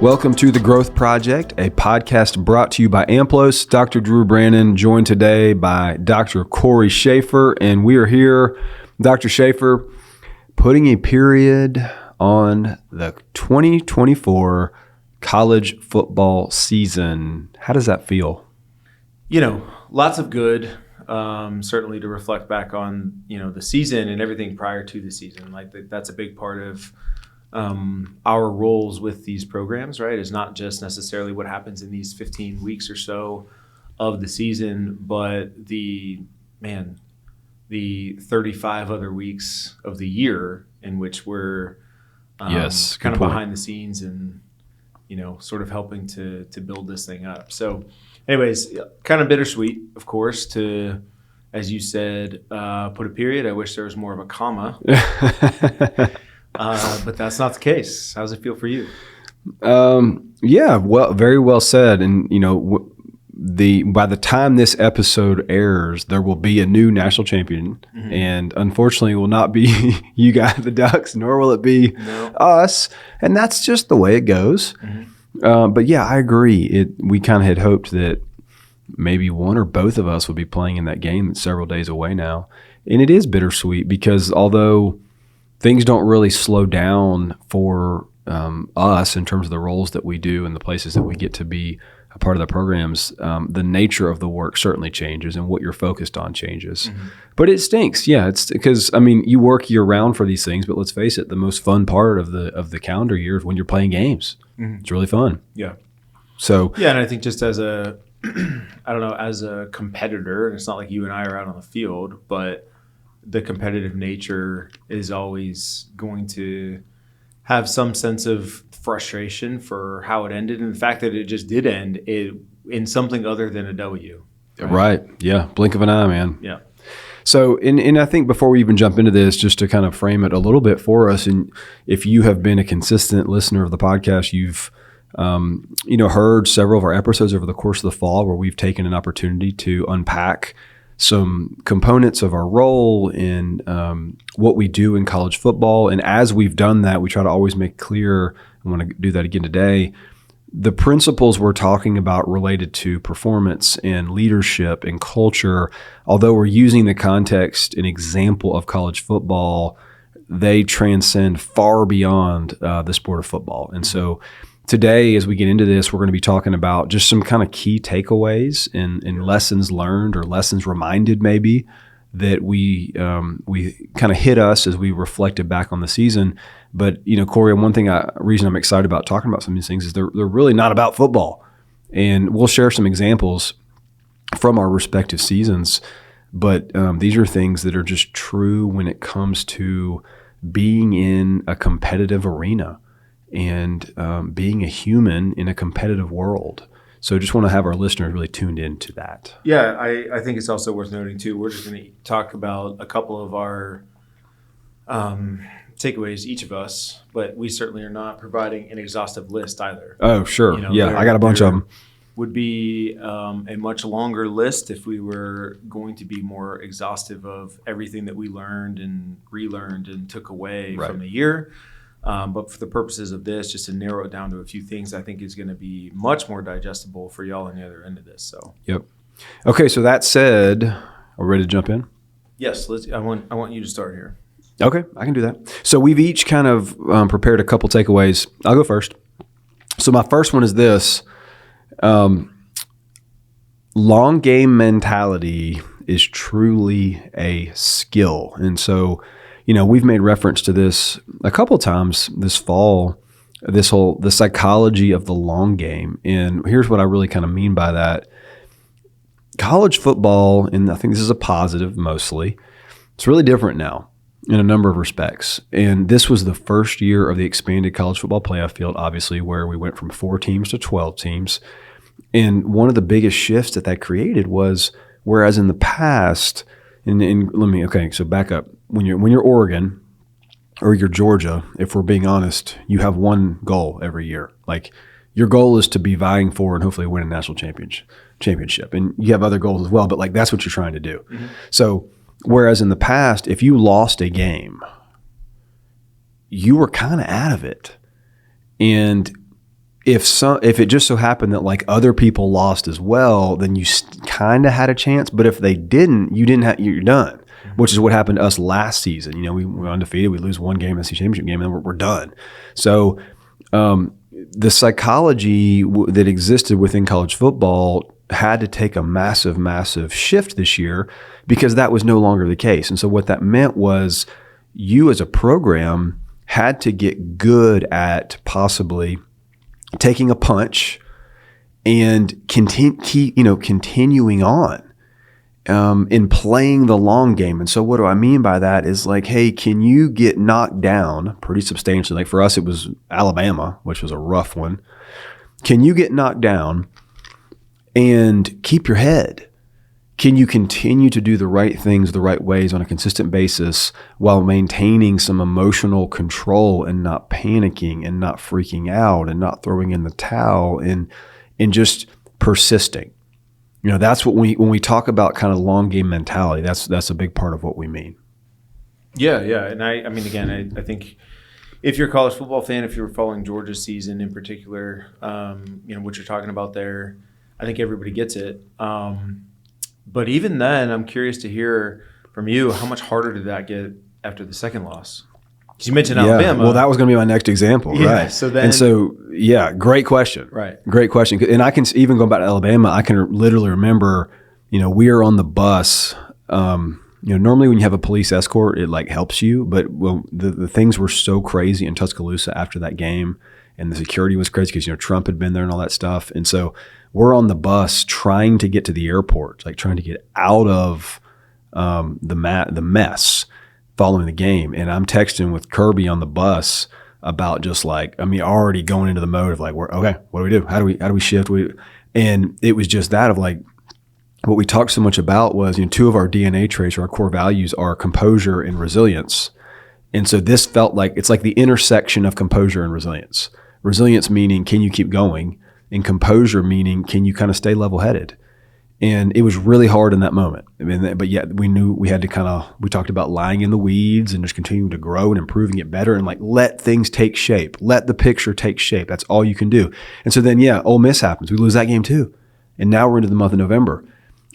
Welcome to The Growth Project, a podcast brought to you by AMPLOS. Dr. Drew Brannon, joined today by Dr. Cory Shaffer, and we are here, Dr. Shaffer, putting a period on the 2024 college football season. How does that feel? You know, lots of good, certainly to reflect back on, the season and everything prior to the season. That's a big part of our roles with these programs, right? Is not just necessarily what happens in these 15 weeks or so of the season, but the 35 other weeks of the year in which we're kind of behind the scenes and, sort of helping to build this thing up. So anyways, kind of bittersweet, of course, to, as you said, put a period. I wish there was more of a comma. But that's not the case. How does it feel for you? Yeah, well, very well said. And, by the time this episode airs, there will be a new national champion. Mm-hmm. And unfortunately, it will not be you guys, the Ducks, nor will it be us. And that's just the way it goes. Mm-hmm. But yeah, I agree. We kind of had hoped that maybe one or both of us would be playing in that game that's several days away now. And it is bittersweet because although things don't really slow down for us in terms of the roles that we do and the places that we get to be a part of the programs, the nature of the work certainly changes and what you're focused on changes. Mm-hmm. But it stinks. Yeah, it's because, you work year round for these things, but let's face it, the most fun part of the calendar year is when you're playing games. Mm-hmm. It's really fun. Yeah. So yeah, and I think just as a, as a competitor, and it's not like you and I are out on the field, but the competitive nature is always going to have some sense of frustration for how it ended, and the fact that it just did end in something other than a W. Right. Yeah. Blink of an eye, man. Yeah. So, and I think before we even jump into this, just to kind of frame it a little bit for us, and if you have been a consistent listener of the podcast, you've heard several of our episodes over the course of the fall where we've taken an opportunity to unpack some components of our role in what we do in college football. And as we've done that, we try to always make clear, I want to do that again today, the principles we're talking about related to performance and leadership and culture, although we're using the context and example of college football, they transcend far beyond the sport of football. And so today, as we get into this, we're going to be talking about just some kind of key takeaways and lessons learned or lessons reminded maybe that we kind of hit us as we reflected back on the season. But, Cory, one reason I'm excited about talking about some of these things is they're really not about football. And we'll share some examples from our respective seasons. But these are things that are just true when it comes to being in a competitive arena and being a human in a competitive world. So just want to have our listeners really tuned into that. Yeah, I think it's also worth noting, too, we're just going to talk about a couple of our takeaways, each of us, but we certainly are not providing an exhaustive list either. Oh, sure. I got a bunch of them. Would be a much longer list if we were going to be more exhaustive of everything that we learned and relearned and took away from the year. But for the purposes of this, just to narrow it down to a few things, I think is going to be much more digestible for y'all on the other end of this. So. Yep. Okay. So that said, are we ready to jump in? Yes. I want you to start here. Okay, I can do that. So we've each kind of prepared a couple takeaways. I'll go first. So my first one is this: long game mentality is truly a skill, and so. We've made reference to this a couple times this fall, the psychology of the long game. And here's what I really kind of mean by that. College football, and I think this is a positive mostly, it's really different now in a number of respects. And this was the first year of the expanded college football playoff field, obviously, where we went from 4 teams to 12 teams. And one of the biggest shifts that created was, whereas in the past, so back up. When you're Oregon or you're Georgia, if we're being honest, you have one goal every year. Like your goal is to be vying for and hopefully win a national championship. And you have other goals as well, but that's what you're trying to do. Mm-hmm. So whereas in the past, if you lost a game, you were kind of out of it. And if it just so happened that like other people lost as well, then you kind of had a chance. But if they didn't, you're done, which is what happened to us last season. We were undefeated. We lose one game in the SEC championship game, and then we're done. So the psychology that existed within college football had to take a massive, massive shift this year because that was no longer the case. And so what that meant was you as a program had to get good at possibly taking a punch and continuing on in playing the long game. And so what do I mean by that is like, hey, can you get knocked down pretty substantially? Like for us, it was Alabama, which was a rough one. Can you get knocked down and keep your head? Can you continue to do the right things the right ways on a consistent basis while maintaining some emotional control and not panicking and not freaking out and not throwing in the towel and just persisting? That's what when we talk about kind of long game mentality, that's a big part of what we mean. Yeah. And I mean, again, I think if you're a college football fan, if you're following Georgia's season in particular, what you're talking about there, I think everybody gets it. But even then, I'm curious to hear from you, how much harder did that get after the second loss? Because you mentioned Alabama. Well, that was going to be my next example, right? Great question. Right. Great question. And I can even go back to Alabama. I can literally remember, we were on the bus. Normally when you have a police escort, it like helps you. But the things were so crazy in Tuscaloosa after that game, and the security was crazy because Trump had been there and all that stuff. And so we're on the bus trying to get to the airport, like trying to get out of the mess following the game. And I'm texting with Kirby on the bus about just like, already going into the mode of like, okay, what do we do? How do we shift? And it was just that of like, what we talked so much about was, two of our DNA traits or our core values are composure and resilience. And so this felt like, it's like the intersection of composure and resilience. Resilience meaning, can you keep going? And composure meaning, can you kind of stay level-headed? And it was really hard in that moment. But yet we knew we had to we talked about lying in the weeds and just continuing to grow and improving it better and like let things take shape. Let the picture take shape. That's all you can do. And so then, Ole Miss happens. We lose that game too. And now we're into the month of November.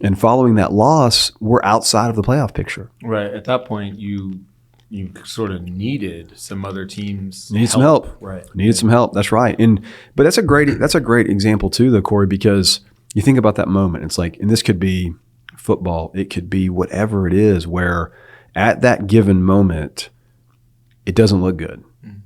And following that loss, we're outside of the playoff picture. Right. At that point, you sort of needed some other teams. Needed some help. Right. Needed some help. That's right. But that's a great example too, though, Cory, because you think about that moment. It's like, and this could be football. It could be whatever it is, where at that given moment, it doesn't look good. Mm.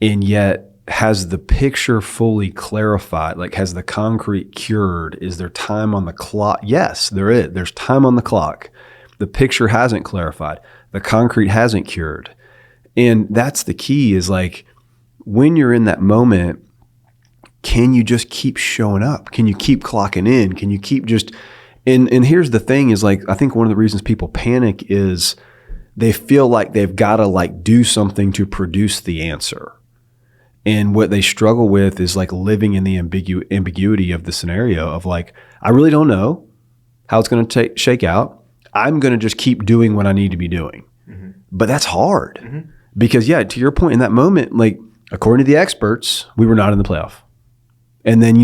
And yet, has the picture fully clarified? Like, has the concrete cured? Is there time on the clock? Yes, there is. There's time on the clock. The picture hasn't clarified. The concrete hasn't cured. And that's the key is like, when you're in that moment, can you just keep showing up? Can you keep clocking in? Can you keep just, and here's the thing is like, I think one of the reasons people panic is they feel like they've got to like do something to produce the answer. And what they struggle with is like living in the ambiguity of the scenario of like, I really don't know how it's going to shake out. I'm going to just keep doing what I need to be doing. Mm-hmm. But that's hard because to your point in that moment, like according to the experts, we were not in the playoff. And then,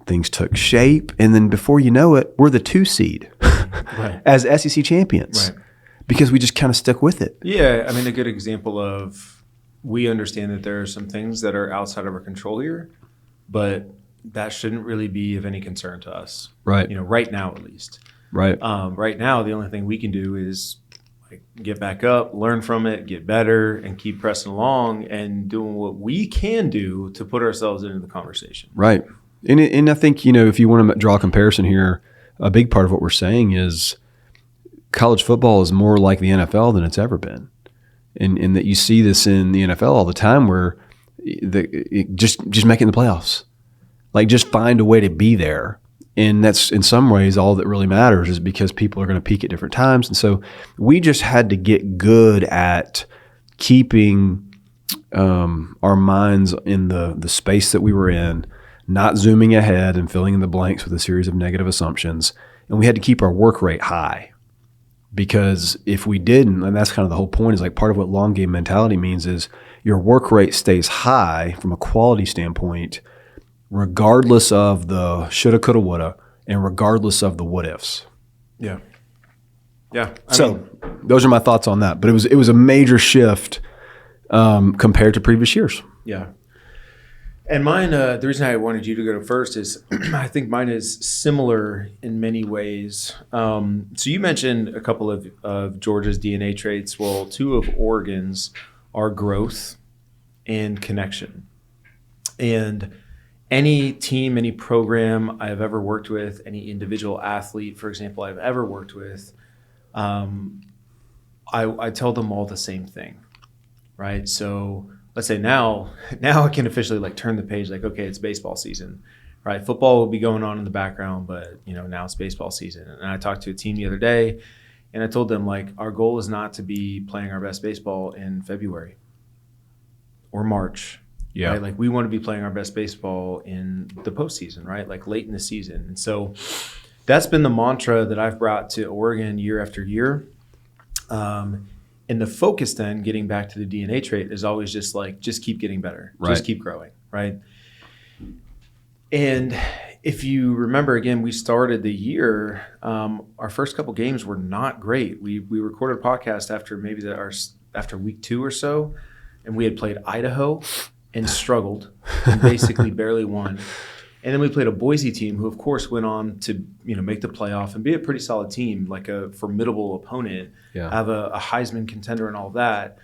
things took shape. And then before you know it, we're the 2 seed right. as SEC champions because we just kind of stuck with it. Yeah. A good example of, we understand that there are some things that are outside of our control here, but that shouldn't really be of any concern to us. Right. Right now at least. Right. Right now, the only thing we can do is like get back up, learn from it, get better, and keep pressing along and doing what we can do to put ourselves into the conversation. Right. And I think, if you want to draw a comparison here, a big part of what we're saying is college football is more like the NFL than it's ever been. And that you see this in the NFL all the time where just making the playoffs. Like just find a way to be there. And that's in some ways all that really matters is because people are going to peak at different times. And so we just had to get good at keeping our minds in the space that we were in, not zooming ahead and filling in the blanks with a series of negative assumptions. And we had to keep our work rate high Because if we didn't, and that's kind of the whole point, is like part of what long game mentality means is your work rate stays high from a quality standpoint, regardless of the shoulda, coulda, woulda, and regardless of the what ifs. Yeah. Yeah. Those are my thoughts on that. But it was a major shift compared to previous years. Yeah. And mine, the reason I wanted you to go first is I think mine is similar in many ways. So you mentioned a couple of Georgia's DNA traits. Well, 2 of Oregon's are growth and connection. And any team, any program I've ever worked with, any individual athlete, for example, I've ever worked with, I tell them all the same thing, right? So let's say now I can officially like turn the page, like, okay, it's baseball season, right? Football will be going on in the background, but now it's baseball season. And I talked to a team the other day and I told them, like, our goal is not to be playing our best baseball in February or March. Yeah. Right? Like, we want to be playing our best baseball in the postseason, right? Like late in the season. And so that's been the mantra that I've brought to Oregon year after year. And the focus then, getting back to the DNA trait, is always just like, just keep getting better. Right. Just keep growing, right? And if you remember, again, we started the year, our first couple games were not great. We recorded a podcast after maybe after week 2 or so, and we had played Idaho and struggled and basically barely won. And then we played a Boise team who, of course, went on to make the playoff and be a pretty solid team, like a formidable opponent, have a Heisman contender and all that.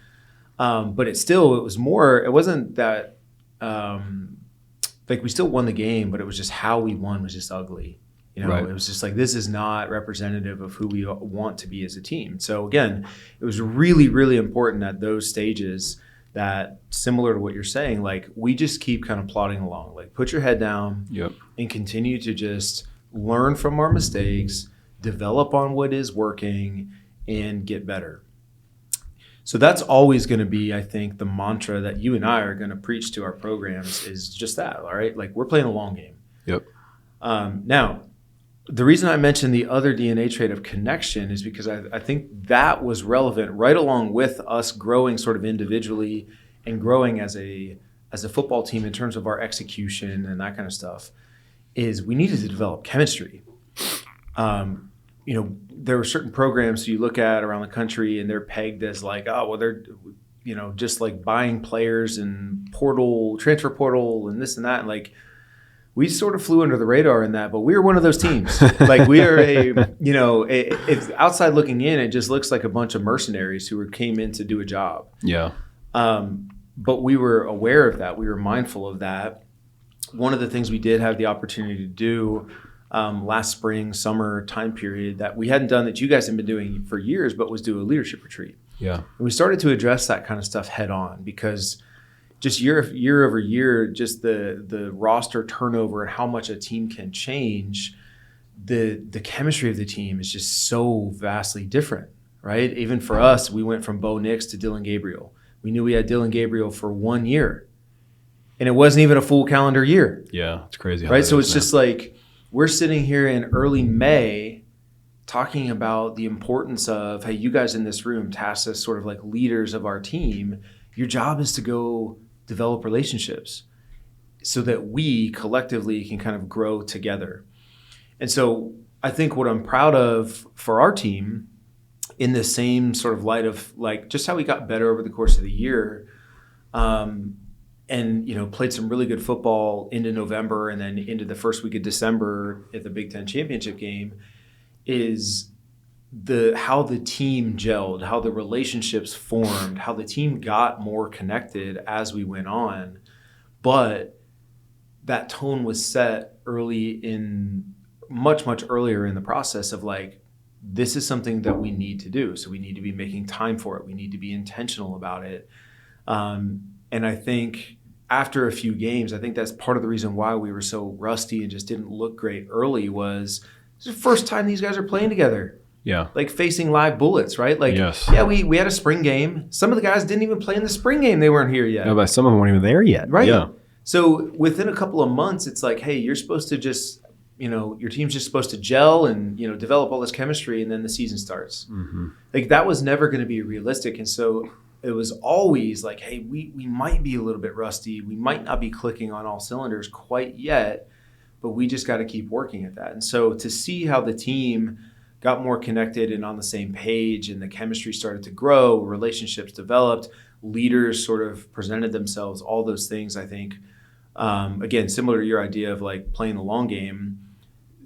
But it wasn't that like we still won the game, but it was just how we won was just ugly. Right. It was just like, this is not representative of who we want to be as a team. So again, it was really, really important at those stages that, similar to what you're saying, like, we just keep kind of plodding along. Like, put your head down and continue to just learn from our mistakes, develop on what is working, and get better. So that's always going to be, I think, the mantra that you and I are going to preach to our programs, is just that, all right? Like, we're playing a long game. Yep. Now, the reason I mentioned the other DNA trait of connection is because I think that was relevant right along with us growing sort of individually and growing as a football team in terms of our execution and that kind of stuff, is we needed to develop chemistry. There were certain programs you look at around the country and they're pegged as like, oh, well, they're, just like buying players and transfer portal and this and that. And like, we sort of flew under the radar in that, but we were one of those teams. Like, we are it's outside looking in, it just looks like a bunch of mercenaries who came in to do a job. Yeah. But we were aware of that. We were mindful of that. One of the things we did have the opportunity to do last spring, summer time period that we hadn't done, that you guys have been doing for years, but was do a leadership retreat. Yeah. And we started to address that kind of stuff head on, because just year over year, just the roster turnover and how much a team can change, the chemistry of the team is just so vastly different, right? Even for us, we went from Bo Nix to Dylan Gabriel. We knew we had Dylan Gabriel for 1 year, and it wasn't even a full calendar year. Yeah, it's crazy. Right? So it's just like, we're sitting here in early May talking about the importance of, hey, you guys in this room, tasked as sort of like leaders of our team, your job is to go develop relationships so that we collectively can kind of grow together. And so I think what I'm proud of for our team, in the same sort of light of like just how we got better over the course of the year, and played some really good football into November and then into the first week of December at the Big Ten championship game, is how the team gelled, how the relationships formed, how the team got more connected as we went on. But that tone was set much earlier in the process of like, this is something that we need to do. So we need to be making time for it. We need to be intentional about it. And I think after a few games, I think that's part of the reason why we were so rusty and just didn't look great early, was it's the first time these guys are playing together. Yeah. Like facing live bullets, right? Like, yes. Yeah, we had a spring game. Some of the guys didn't even play in the spring game. They weren't here yet. No, but some of them weren't even there yet. Right. Yeah. So within a couple of months, it's like, hey, you're supposed to just, your team's just supposed to gel and, develop all this chemistry, and then the season starts. Mm-hmm. Like, that was never going to be realistic. And so it was always like, hey, we might be a little bit rusty. We might not be clicking on all cylinders quite yet, but we just got to keep working at that. And so to see how the team got more connected and on the same page, and the chemistry started to grow, relationships developed, leaders sort of presented themselves, all those things, I think, again, similar to your idea of like playing the long game.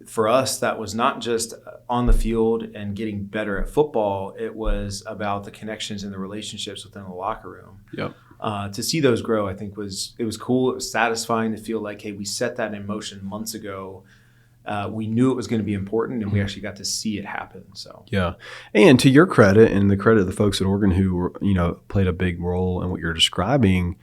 For us, that was not just on the field and getting better at football. It was about the connections and the relationships within the locker room. Yep. To see those grow, I think it was cool. It was satisfying to feel like, hey, we set that in motion months ago. We knew it was going to be important, and we actually got to see it happen. So yeah, and to your credit and the credit of the folks at Oregon who were, played a big role in what you're describing.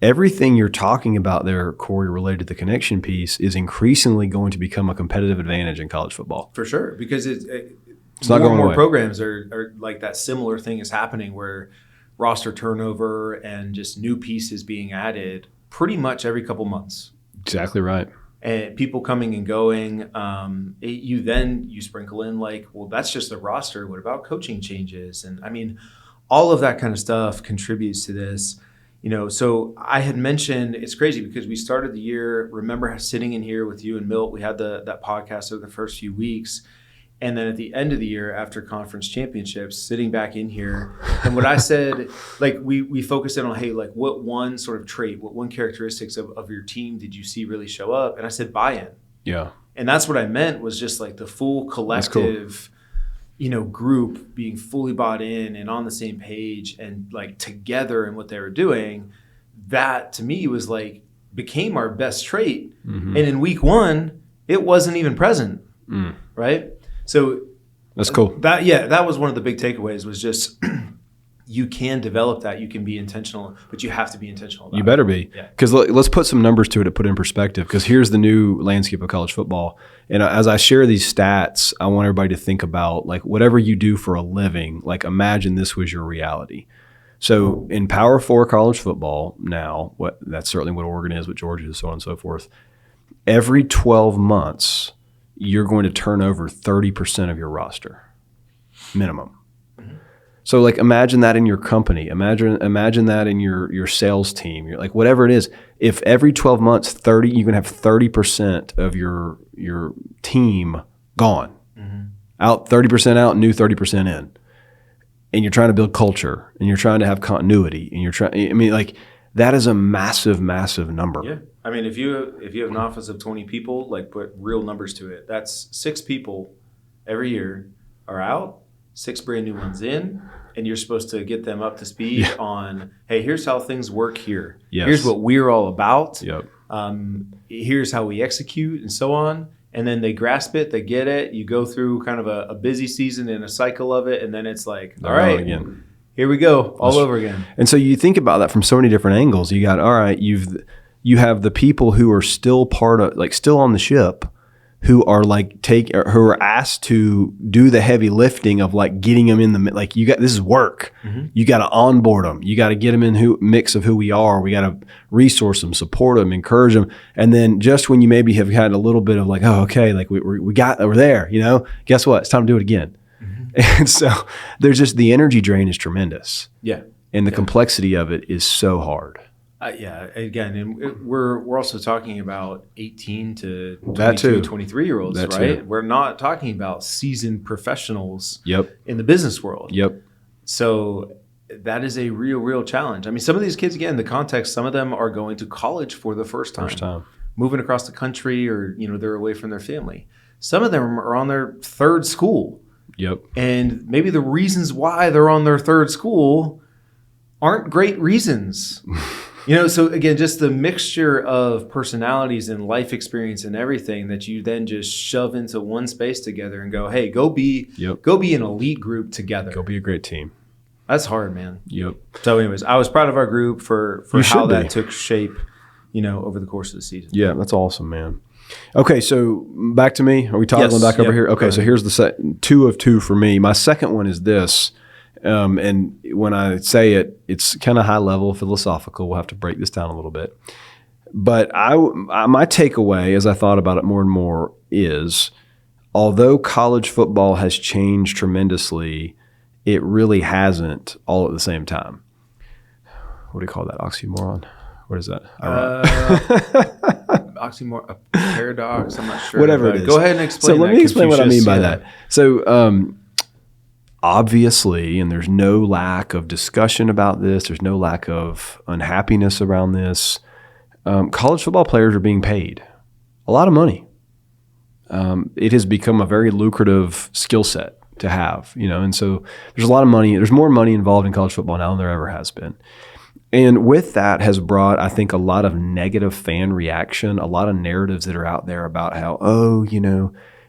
Everything you're talking about there, Cory, related to the connection piece, is increasingly going to become a competitive advantage in college football. For sure, because it's not going more away. Programs are like that similar thing is happening where roster turnover and just new pieces being added pretty much every couple months. Exactly right. And people coming and going. You sprinkle in like, well, that's just the roster. What about coaching changes? And I mean, all of that kind of stuff contributes to this. So I had mentioned, it's crazy because we started the year, remember sitting in here with you and Milt, we had that podcast over the first few weeks. And then at the end of the year, after conference championships, sitting back in here, and what I said, like we focused in on, hey, like what one sort of trait, what one characteristics of your team did you see really show up? And I said buy-in. Yeah. And that's what I meant was just like the full collective, group being fully bought in and on the same page and like together in what they were doing. That to me was like became our best trait. Mm-hmm. And in week 1, it wasn't even present. Right? So that's cool. That was one of the big takeaways was just you can develop that. You can be intentional, but you have to be intentional about it. You better be. Because let's put some numbers to it to put it in perspective, because here's the new landscape of college football. And as I share these stats, I want everybody to think about like whatever you do for a living, like imagine this was your reality. So in Power 4 college football now, that's certainly what Oregon is, what Georgia is, so on and so forth, every 12 months, you're going to turn over 30% of your roster, minimum. So like imagine that in your company. Imagine that in your sales team. You're like whatever it is. If every 12 months, you're gonna have 30% of your team gone, out 30% out, new 30% in, and you're trying to build culture and you're trying to have continuity and you're trying. I mean, like that is a massive, massive number. Yeah, I mean, if you have an office of 20 people, like put real numbers to it. That's 6 people every year are out. 6 brand new ones in, and you're supposed to get them up to speed on, hey, here's how things work here. Yes. Here's what we're all about. Yep. Here's how we execute and so on. And then they grasp it, they get it. You go through kind of a busy season and a cycle of it, and then it's like, all right, again. Here we go, all over again. And so you think about that from so many different angles. You got, all right, you have the people who are still still on the ship, who are who are asked to do the heavy lifting of like getting them in this is work. Mm-hmm. You got to onboard them. You got to get them in mix of who we are. We got to resource them, support them, encourage them. And then just when you maybe have had a little bit of like, oh, okay, like we're there, guess what? It's time to do it again. Mm-hmm. And so there's just the energy drain is tremendous. Yeah. And the complexity of it is so hard. Again, and we're also talking about 18 to 22, 23-year-olds, right? Too. We're not talking about seasoned professionals in the business world. Yep. So that is a real challenge. I mean, some of these kids, again, the context, some of them are going to college for the first time. Moving across the country or, they're away from their family. Some of them are on their third school. Yep. And maybe the reasons why they're on their third school aren't great reasons. So again, just the mixture of personalities and life experience and everything that you then just shove into one space together and go, hey, go be an elite group together. Go be a great team. That's hard, man. Yep. So anyways, I was proud of our group for how that took shape, over the course of the season. Yeah, that's awesome, man. Okay, so back to me. Are we toggling back over here? Okay, so here's the 2 of 2 for me. My second one is this. And when I say it, it's kind of high level, philosophical. We'll have to break this down a little bit. But my takeaway, as I thought about it more and more, is although college football has changed tremendously, it really hasn't all at the same time. What do you call that? Oxymoron? What is that? Oxymoron, a paradox. I'm not sure. Whatever it is. Go ahead and explain. So let me explain what I mean by that. So obviously, and there's no lack of discussion about this. There's no lack of unhappiness around this. College football players are being paid a lot of money. It has become a very lucrative skill set to have, and so there's a lot of money. There's more money involved in college football now than there ever has been. And with that has brought, I think, a lot of negative fan reaction, a lot of narratives that are out there about how,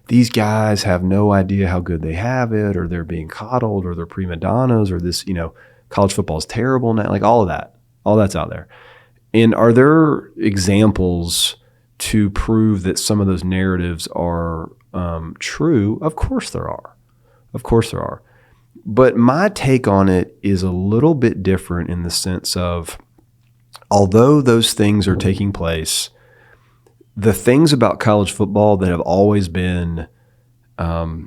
these guys have no idea how good they have it, or they're being coddled, or they're prima donnas, or this, college football is terrible now. Like all of that, all that's out there. And are there examples to prove that some of those narratives are true? Of course there are. Of course there are. But my take on it is a little bit different in the sense of, although those things are taking place, the things about college football that have always been the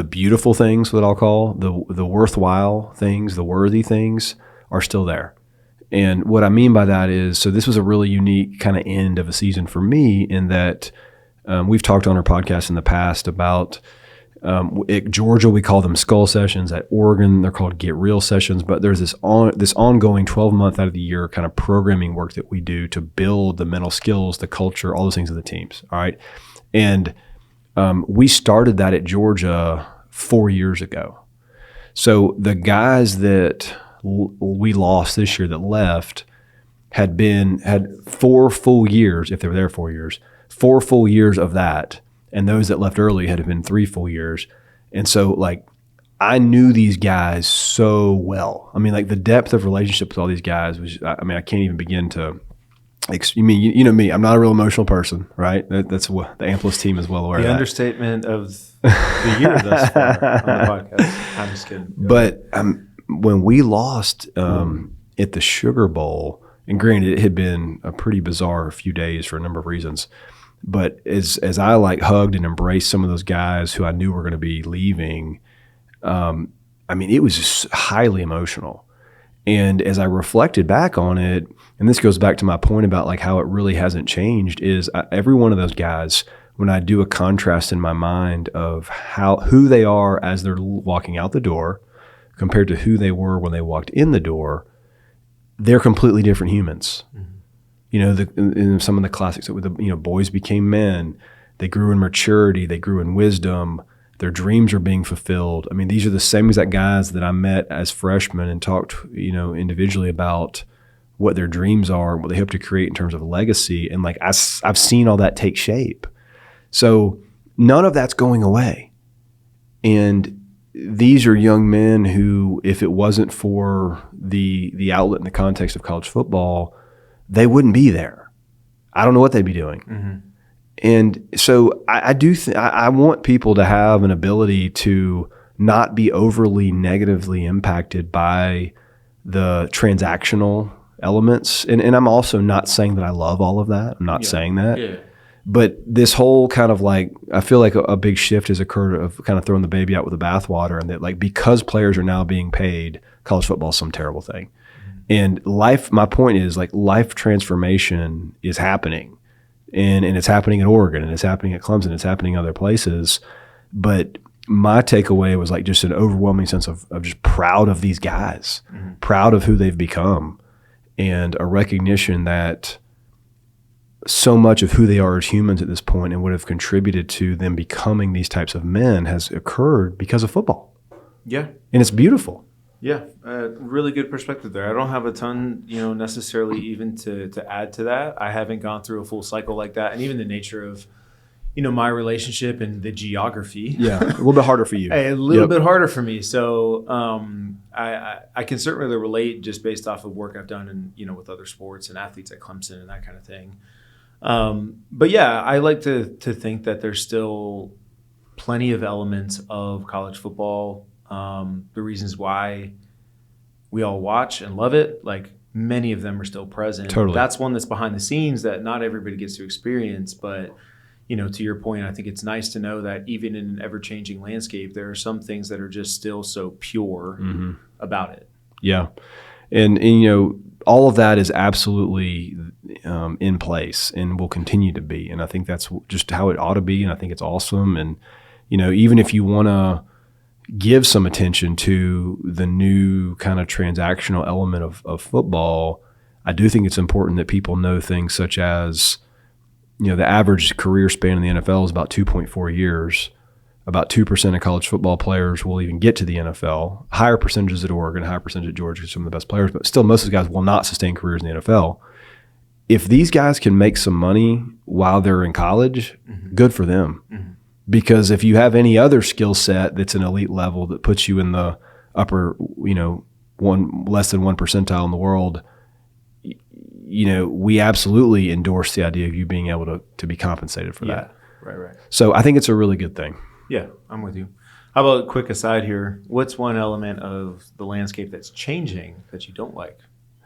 beautiful things, what I'll call the worthwhile things, the worthy things, are still there. And what I mean by that is, so this was a really unique kind of end of a season for me in that we've talked on our podcast in the past about at Georgia, we call them skull sessions. At Oregon, they're called get real sessions. But there's this ongoing 12-month out of the year kind of programming work that we do to build the mental skills, the culture, all those things of the teams. All right. And we started that at Georgia 4 years ago. So the guys that we lost this year that left had 4 full years, if they were there 4 years, 4 full years of that. And those that left early had been 3 full years. And so I knew these guys so well. I mean, the depth of relationship with all these guys was, I can't even begin to, you know me, I'm not a real emotional person, right? That's what the AMPLOS team is well aware of. The understatement of the year thus far on the podcast. I'm just kidding. But when we lost at the Sugar Bowl, and granted, it had been a pretty bizarre few days for a number of reasons, but as I hugged and embraced some of those guys who I knew were going to be leaving, it was just highly emotional. And as I reflected back on it, and this goes back to my point about how it really hasn't changed, is every one of those guys, when I do a contrast in my mind of who they are as they're walking out the door compared to who they were when they walked in the door, they're completely different humans. Mm-hmm. In some of the classics, boys became men. They grew in maturity. They grew in wisdom. Their dreams are being fulfilled. These are the same exact guys that I met as freshmen and talked, individually about what their dreams are, what they hope to create in terms of a legacy. And I've seen all that take shape. So none of that's going away. And these are young men who, if it wasn't for the outlet in the context of college football, they wouldn't be there. I don't know what they'd be doing. Mm-hmm. And so I want people to have an ability to not be overly negatively impacted by the transactional elements. And I'm also not saying that I love all of that. I'm not saying that. Yeah. But this whole kind of I feel like a big shift has occurred of kind of throwing the baby out with the bathwater, and that because players are now being paid, college football is some terrible thing. And my point is life transformation is happening, and it's happening at Oregon, and it's happening at Clemson, it's happening other places. But my takeaway was just an overwhelming sense of just proud of these guys, mm-hmm. proud of who they've become, and a recognition that so much of who they are as humans at this point and would have contributed to them becoming these types of men has occurred because of football. Yeah. And it's beautiful. Yeah, really good perspective there. I don't have a ton, necessarily even to add to that. I haven't gone through a full cycle like that, and even the nature of, my relationship and the geography. Yeah, a little bit harder for you. A little bit harder for me. So I can certainly relate just based off of work I've done and with other sports and athletes at Clemson and that kind of thing. But yeah, I like to think that there's still plenty of elements of college football. The reasons why we all watch and love it, many of them are still present. Totally. That's one that's behind the scenes that not everybody gets to experience. But, to your point, I think it's nice to know that even in an ever-changing landscape, there are some things that are just still so pure about it. Yeah. And all of that is absolutely in place and will continue to be. And I think that's just how it ought to be. And I think it's awesome. And, even if you want to give some attention to the new kind of transactional element of football, I do think it's important that people know things such as, the average career span in the NFL is about 2.4 years. About 2% of college football players will even get to the NFL. Higher percentages at Oregon, higher percentage at Georgia, some of the best players, but still most of the guys will not sustain careers in the NFL. If these guys can make some money while they're in college, good for them. Because if you have any other skill set that's an elite level that puts you in the upper, less than 1 percentile in the world, we absolutely endorse the idea of you being able to be compensated for that. Right. So I think it's a really good thing. Yeah, I'm with you. How about a quick aside here? What's one element of the landscape that's changing that you don't like?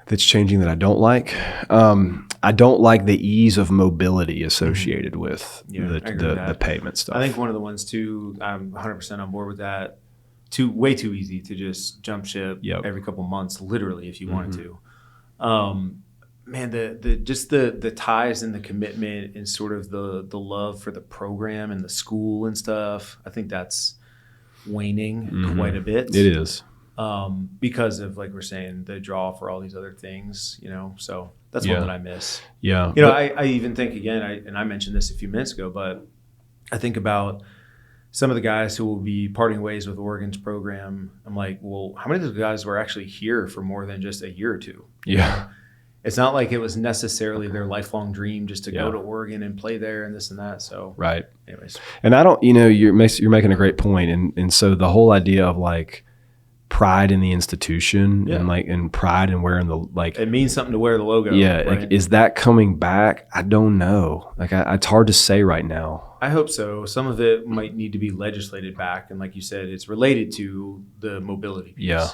That's changing that I don't like? I don't like the ease of mobility associated with the payment stuff. I think one of the ones too, I'm 100% on board with that. Way too easy to just jump ship every couple months, literally, if you wanted to. Man, the ties and the commitment and sort of the love for the program and the school and stuff, I think that's waning quite a bit. It is. Because of, like we're saying, the draw for all these other things, so that's one that I miss. Yeah. I even think, again, and I mentioned this a few minutes ago, but I think about some of the guys who will be parting ways with Oregon's program. I'm like, well, how many of those guys were actually here for more than just a year or two? Yeah. It's not like it was necessarily their lifelong dream just to go to Oregon and play there and this and that. So, right. Anyways. And I don't, you're making a great point. And so the whole idea of like pride in the institution and pride in wearing the, like, it means something to wear the logo. Yeah. Right? Like, is that coming back? I don't know. Like, it's hard to say right now. I hope so. Some of it might need to be legislated back. And like you said, it's related to the mobility piece. Yeah.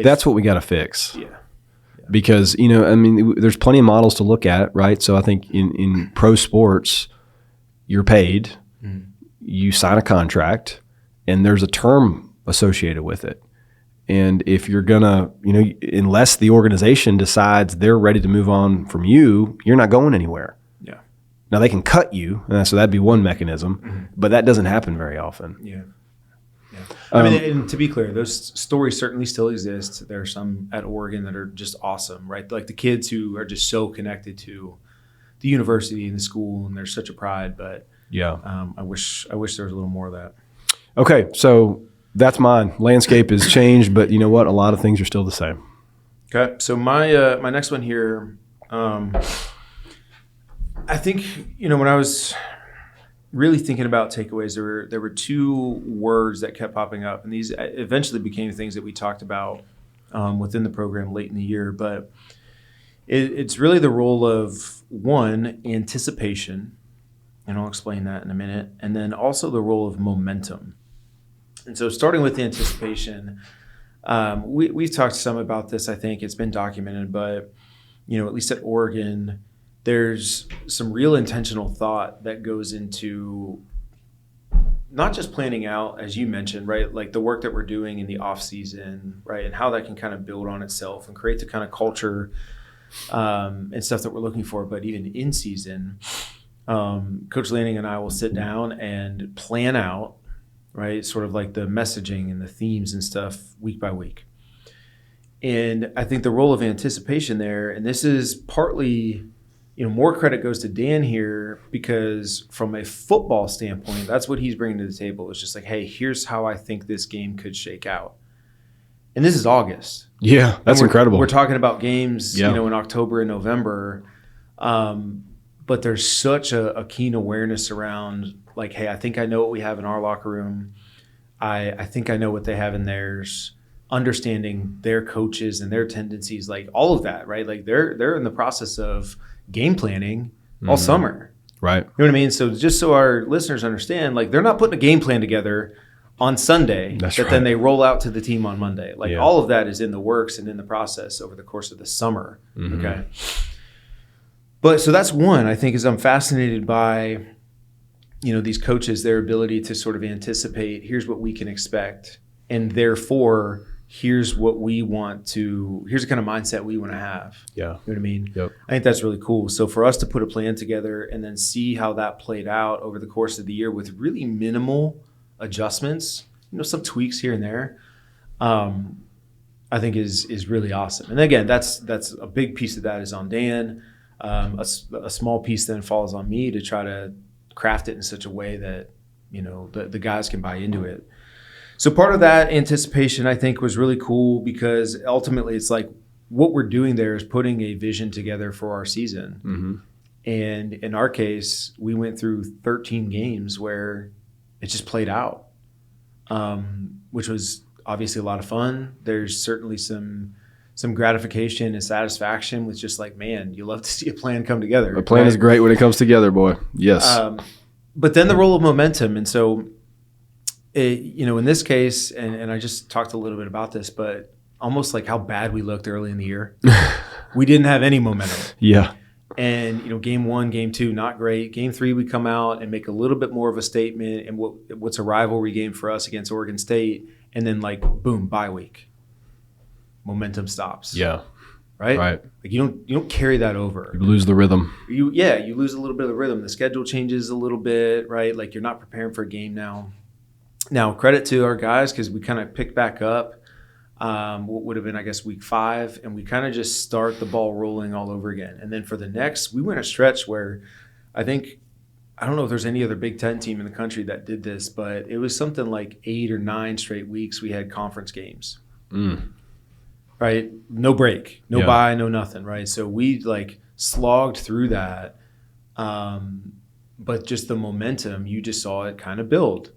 That's what we got to fix. Yeah. Because, there's plenty of models to look at, right? So I think in pro sports, you're paid, you sign a contract, and there's a term associated with it. And if you're going to, unless the organization decides they're ready to move on from you, you're not going anywhere. Yeah. Now, they can cut you, so that'd be one mechanism, but that doesn't happen very often. Yeah. I mean, and to be clear, those stories certainly still exist. There are some at Oregon that are just awesome, right? Like the kids who are just so connected to the university and the school, and there's such a pride. But I wish there was a little more of that. Okay, so that's mine. Landscape has changed, but you know what? A lot of things are still the same. Okay, so my next one here, I think when I was really thinking about takeaways, there were two words that kept popping up, and these eventually became things that we talked about within the program late in the year. But it's really the role of, one, anticipation, and I'll explain that in a minute, and then also the role of momentum. And so starting with anticipation, we've talked some about this. I think it's been documented, but at least at Oregon, there's some real intentional thought that goes into not just planning out, as you mentioned, right? Like the work that we're doing in the off season, right? And how that can kind of build on itself and create the kind of culture and stuff that we're looking for. But even in season, Coach Lanning and I will sit down and plan out, right? Sort of like the messaging and the themes and stuff week by week. And I think the role of anticipation there, and this is partly, more credit goes to Dan here, because from a football standpoint, that's what he's bringing to the table. It's just like, hey, here's how I think this game could shake out. And this is August. Yeah, that's incredible. We're talking about games, in October and November. But there's such a keen awareness around, like, hey, I think I know what we have in our locker room. I think I know what they have in theirs. Understanding their coaches and their tendencies, like all of that, right? Like they're in the process of game planning all summer. Right. You know what I mean? So just so our listeners understand, like they're not putting a game plan together on Sunday That's that right. then they roll out to the team on Monday. Like Yeah. all of that is in the works and in the process over the course of the summer. Mm-hmm. Okay. But so that's one, I think, is I'm fascinated by, these coaches, their ability to sort of anticipate, here's what we can expect. And therefore, here's what we want to, here's the kind of mindset we want to have. Yeah. You know what I mean? Yep. I think that's really cool. So for us to put a plan together and then see how that played out over the course of the year with really minimal adjustments, some tweaks here and there, I think is really awesome. And again, that's a big piece of that is on Dan. A small piece then falls on me to try to craft it in such a way that, the guys can buy into it. So part of that anticipation, I think, was really cool because ultimately it's like what we're doing there is putting a vision together for our season. Mm-hmm. And in our case, we went through 13 games where it just played out, which was obviously a lot of fun. There's certainly some gratification and satisfaction with just like, man, you love to see a plan come together. A plan is great when it comes together, boy. Yes. But then the role of momentum. And so, in this case, and I just talked a little bit about this, but almost like how bad we looked early in the year. We didn't have any momentum. Yeah. And, game 1, game 2, not great. Game 3, we come out and make a little bit more of a statement and what's a rivalry game for us against Oregon State. And then boom, bye week. Momentum stops. Yeah. Right? Right. Like you don't carry that over. You lose the rhythm. You lose a little bit of the rhythm. The schedule changes a little bit, right? Like you're not preparing for a game now. Now, credit to our guys because we kind of picked back up what would have been, I guess, week 5, and we kind of just start the ball rolling all over again. And then for the next, we went a stretch where I don't know if there's any other Big Ten team in the country that did this, but it was something like 8 or 9 straight weeks we had conference games. Right? No break, no bye, no nothing, right? So we slogged through that. But just the momentum, you just saw it kind of build,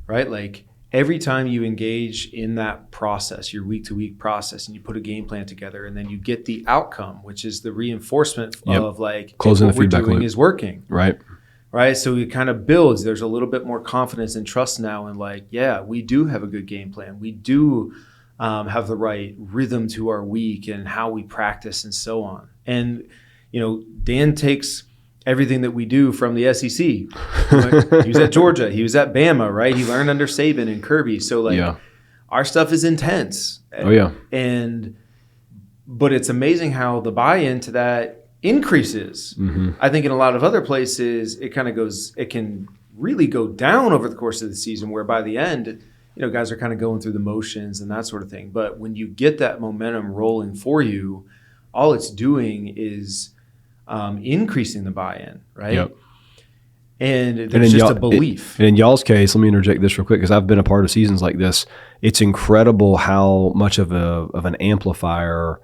right? Like every time you engage in that process, your week-to-week process, and you put a game plan together, and then you get the outcome, which is the reinforcement of closing what the we're feedback doing loop is working. Right. Right. So it kind of builds. There's a little bit more confidence and trust now in we do have a good game plan. We do have the right rhythm to our week and how we practice and so on. And, Dan takes everything that we do from the SEC. He was at Georgia. He was at Bama, right? He learned under Saban and Kirby. So our stuff is intense. Oh, yeah. But it's amazing how the buy-in to that increases. Mm-hmm. I think in a lot of other places, it can really go down over the course of the season where by the end, guys are kind of going through the motions and that sort of thing. But when you get that momentum rolling for you, all it's doing is increasing the buy-in, right? Yep. And there's just a belief. And in y'all's case, let me interject this real quick because I've been a part of seasons like this. It's incredible how much of an amplifier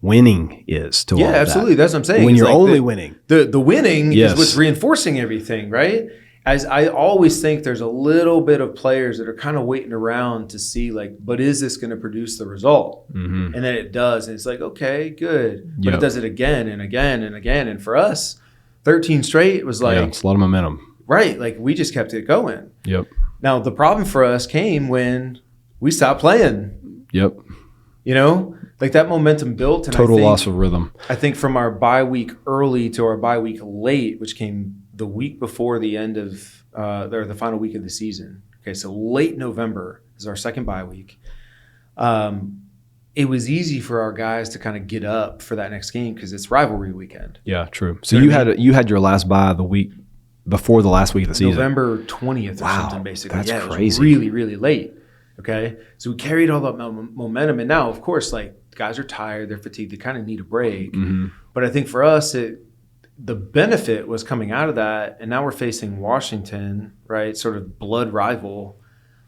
winning is to all of that. Yeah, absolutely. That's what I'm saying. When you're only winning. The winning is what's reinforcing everything, right? As I always think there's a little bit of players that are kind of waiting around to see but is this going to produce the result? Mm-hmm. And then it does. And it's okay, good. But it does it again and again and again. And for us, 13 straight was it's a lot of momentum. Right. We just kept it going. Yep. Now, the problem for us came when we stopped playing. Yep. That momentum built. And Total loss of rhythm. I think from our bye week early to our bye week late, which came the week before the end of or the final week of the season. Okay, so late November is our second bye week. It was easy for our guys to kind of get up for that next game because it's rivalry weekend. Yeah, true. So you had your last bye the week before the last week of the season. November 20th or something, basically. That's crazy. It was really, really late. Okay, so we carried all that momentum, and now, of course, guys are tired, they're fatigued, they kind of need a break. Mm-hmm. But I think for us, the benefit was coming out of that, and now we're facing Washington, right? Sort of blood rival.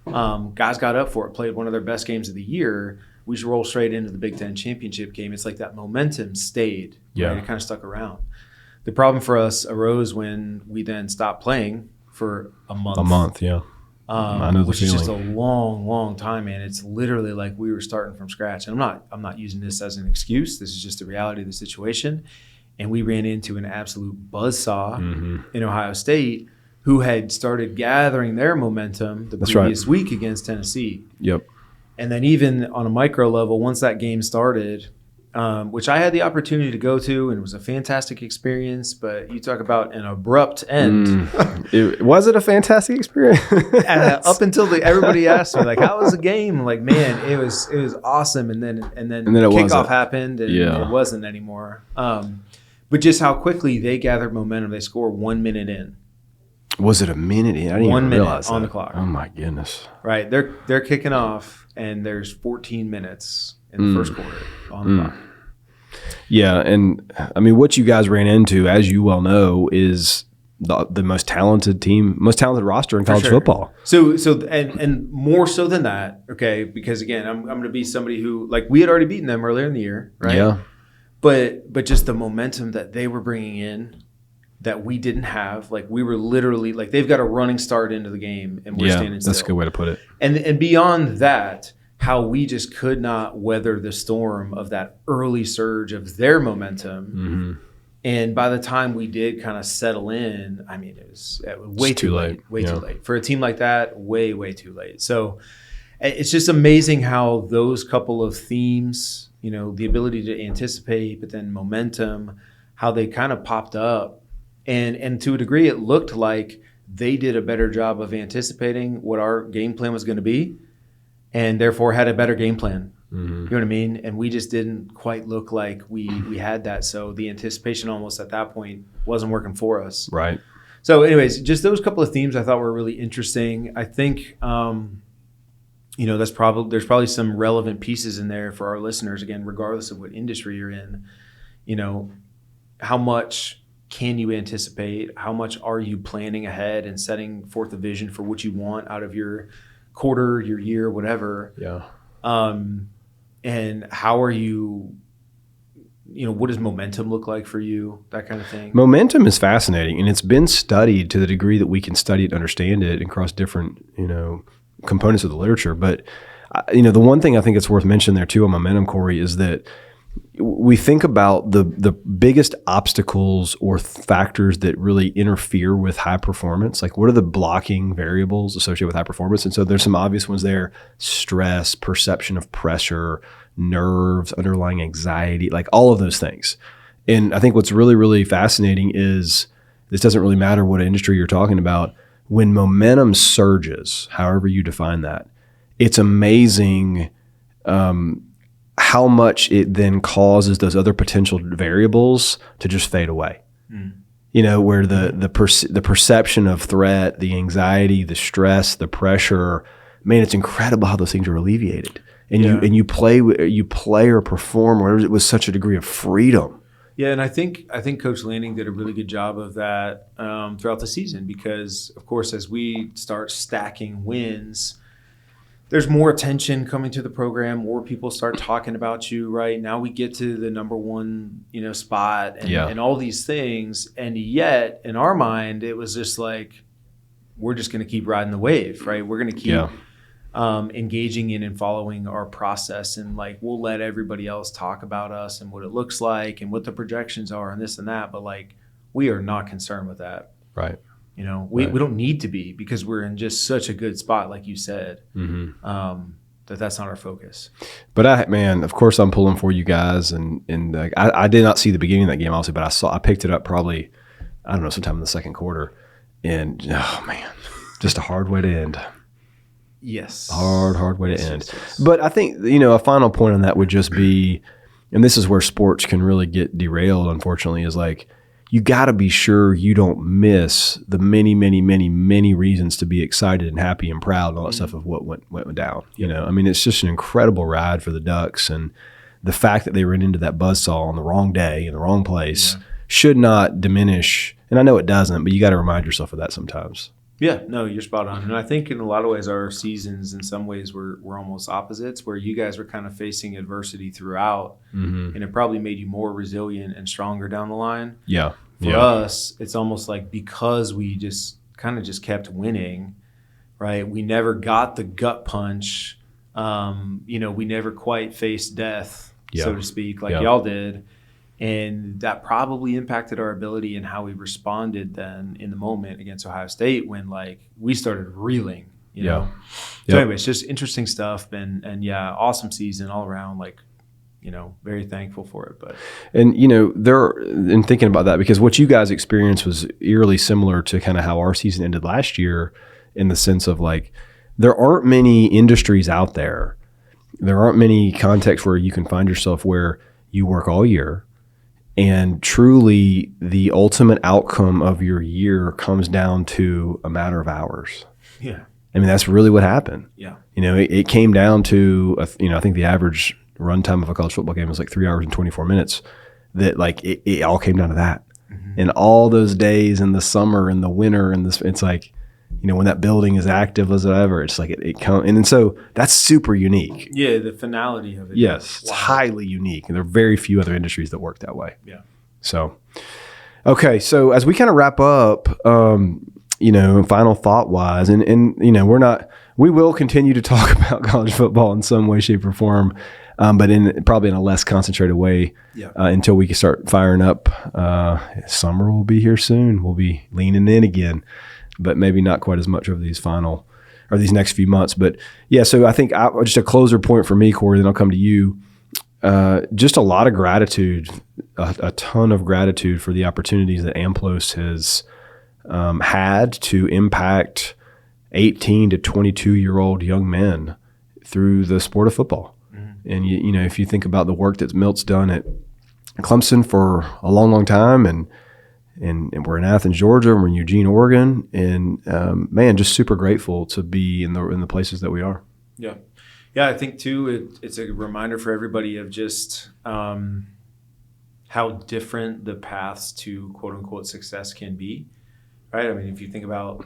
Guys got up for it, played one of their best games of the year. We just roll straight into the Big Ten championship game. It's that momentum stayed. Yeah. Right? It kind of stuck around. The problem for us arose when we then stopped playing for a month. A month, yeah. I know the which feeling. is just a long, long time, man. It's literally we were starting from scratch. And I'm not using this as an excuse. This is just the reality of the situation. And we ran into an absolute buzzsaw in Ohio State, who had started gathering their momentum the previous week against Tennessee. Yep. And then even on a micro level, once that game started, which I had the opportunity to go to, and it was a fantastic experience, but you talk about an abrupt end. Was it a fantastic experience? Up until everybody asked me, like, how was the game? Like, man, it was awesome. And then kickoff happened, and it wasn't anymore. But just how quickly they gathered momentum. They scored 1 minute in. Was it a minute in? I didn't even realize that. 1 minute on the clock. Oh my goodness! Right, they're kicking off, and there's 14 minutes in the first quarter on the clock. Yeah, and I mean, what you guys ran into, as you well know, is the most talented roster in college football. So and more so than that, okay? Because again, I'm going to be somebody who, like, we had already beaten them earlier in the year, right? Yeah. But just the momentum that they were bringing in that we didn't have, like, we were literally, like, they've got a running start into the game, and we're standing still. That's a good way to put it. And beyond that, how we just could not weather the storm of that early surge of their momentum. Mm-hmm. And by the time we did kind of settle in, I mean, it was way too late. Too late. For a team like that, way, way too late. So it's just amazing how those couple of themes, you know, the ability to anticipate, but then momentum, how they kind of popped up. And to a degree, it looked like they did a better job of anticipating what our game plan was going to be, and therefore had a better game plan. Mm-hmm. You know what I mean? And we just didn't quite look like we had that. So the anticipation almost at that point wasn't working for us. Right. So anyways, just those couple of themes I thought were really interesting. I think, you know, there's probably some relevant pieces in there for our listeners, again, regardless of what industry you're in. You know, how much can you anticipate? How much are you planning ahead and setting forth a vision for what you want out of your quarter, your year, whatever? Yeah. And how are you, you know, what does momentum look like for you? That kind of thing. Momentum is fascinating, and it's been studied to the degree that we can study it and understand it across different, you know, components of the literature. But, you know, the one thing I think it's worth mentioning there too on momentum, Cory, is that we think about the biggest obstacles or factors that really interfere with high performance. Like, what are the blocking variables associated with high performance? And so there's some obvious ones there: stress, perception of pressure, nerves, underlying anxiety, like all of those things. And I think what's really, really fascinating is this doesn't really matter what industry you're talking about. When momentum surges, however you define that, it's amazing how much it then causes those other potential variables to just fade away. You know, where the perception of threat, the anxiety, the stress, the pressure, man, it's incredible how those things are alleviated. And you play or perform with such a degree of freedom. Yeah, and I think Coach Lanning did a really good job of that throughout the season, because, of course, as we start stacking wins, there's more attention coming to the program. More people start talking about you. Right now, we get to the number one, you know, spot, and all these things. And yet, in our mind, it was just like, we're just going to keep riding the wave, right? We're going to keep engaging in and following our process, and like, we'll let everybody else talk about us and what it looks like and what the projections are and this and that. But like, we are not concerned with that. Right. You know, we don't need to be, because we're in just such a good spot, like you said, that's not our focus. But of course I'm pulling for you guys, and I did not see the beginning of that game, obviously, but I picked it up probably, I don't know, sometime in the second quarter, and oh man, just a hard way to end. Yes. Hard way to end. Yes. But I think, you know, a final point on that would just be, and this is where sports can really get derailed, unfortunately, is like, you got to be sure you don't miss the many, many, many, many reasons to be excited and happy and proud and all that stuff of what went down. You know, I mean, it's just an incredible ride for the Ducks, and the fact that they ran into that buzzsaw on the wrong day in the wrong place should not diminish. And I know it doesn't, but you got to remind yourself of that sometimes. Yeah, no, you're spot on. And I think in a lot of ways, our seasons in some ways were almost opposites, where you guys were kind of facing adversity throughout, and it probably made you more resilient and stronger down the line. Yeah. For us, it's almost like, because we just kept winning, right? We never got the gut punch. You know, we never quite faced death, so to speak, like y'all did. And that probably impacted our ability and how we responded then in the moment against Ohio State when like we started reeling, you know? So anyways, just interesting stuff and yeah, awesome season all around, like, you know, very thankful for it. But and you know, in thinking about that, because what you guys experienced was eerily similar to kind of how our season ended last year, in the sense of like, there aren't many industries out there. There aren't many contexts where you can find yourself where you work all year and truly the ultimate outcome of your year comes down to a matter of hours. Yeah. I mean, that's really what happened. Yeah. You know, it came down to, you know, I think the average runtime of a college football game was like 3 hours and 24 minutes. That like, it all came down to that. Mm-hmm. And all those days in the summer and the winter and this, it's like, you know, when that building is active as ever, it's like it comes. And so that's super unique. Yeah, the finality of it. Yes, it's highly unique. And there are very few other industries that work that way. Yeah. So, okay. So as we kind of wrap up, you know, final thought wise, and you know, we will continue to talk about college football in some way, shape, or form, but probably in a less concentrated way until we can start firing up. Summer will be here soon. We'll be leaning in again, but maybe not quite as much over these next few months. But yeah, so I think just a closer point for me, Cory, then I'll come to you. Just a lot of gratitude, a ton of gratitude for the opportunities that AMPLOS has had to impact 18 to 22-year-old young men through the sport of football. Mm-hmm. And you know, if you think about the work that Milt's done at Clemson for a long, long time, and we're in Athens, Georgia, and we're in Eugene, Oregon, and man, just super grateful to be in the places that we are. Yeah. Yeah, I think too, it's a reminder for everybody of just how different the paths to quote unquote success can be, right? I mean, if you think about,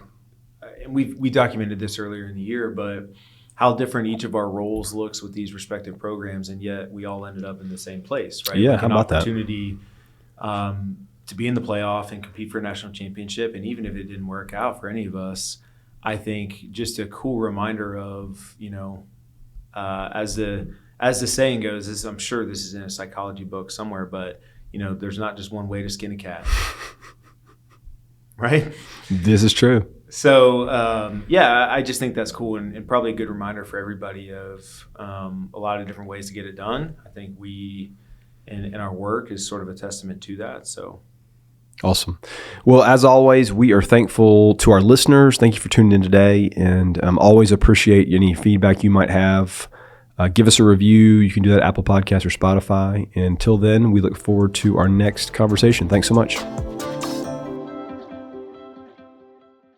and we documented this earlier in the year, but how different each of our roles looks with these respective programs, and yet we all ended up in the same place, right? Yeah, like how about that? Opportunity to be in the playoff and compete for a national championship, and even if it didn't work out for any of us, I think just a cool reminder of, you know, as the saying goes, I'm sure this is in a psychology book somewhere, but you know, there's not just one way to skin a cat, right? This is true. So yeah, I just think that's cool and probably a good reminder for everybody of a lot of different ways to get it done. I think we in our work is sort of a testament to that. So. Awesome. Well, as always, we are thankful to our listeners. Thank you for tuning in today, and always appreciate any feedback you might have. Give us a review. You can do that at Apple Podcasts or Spotify. Until then, we look forward to our next conversation. Thanks so much.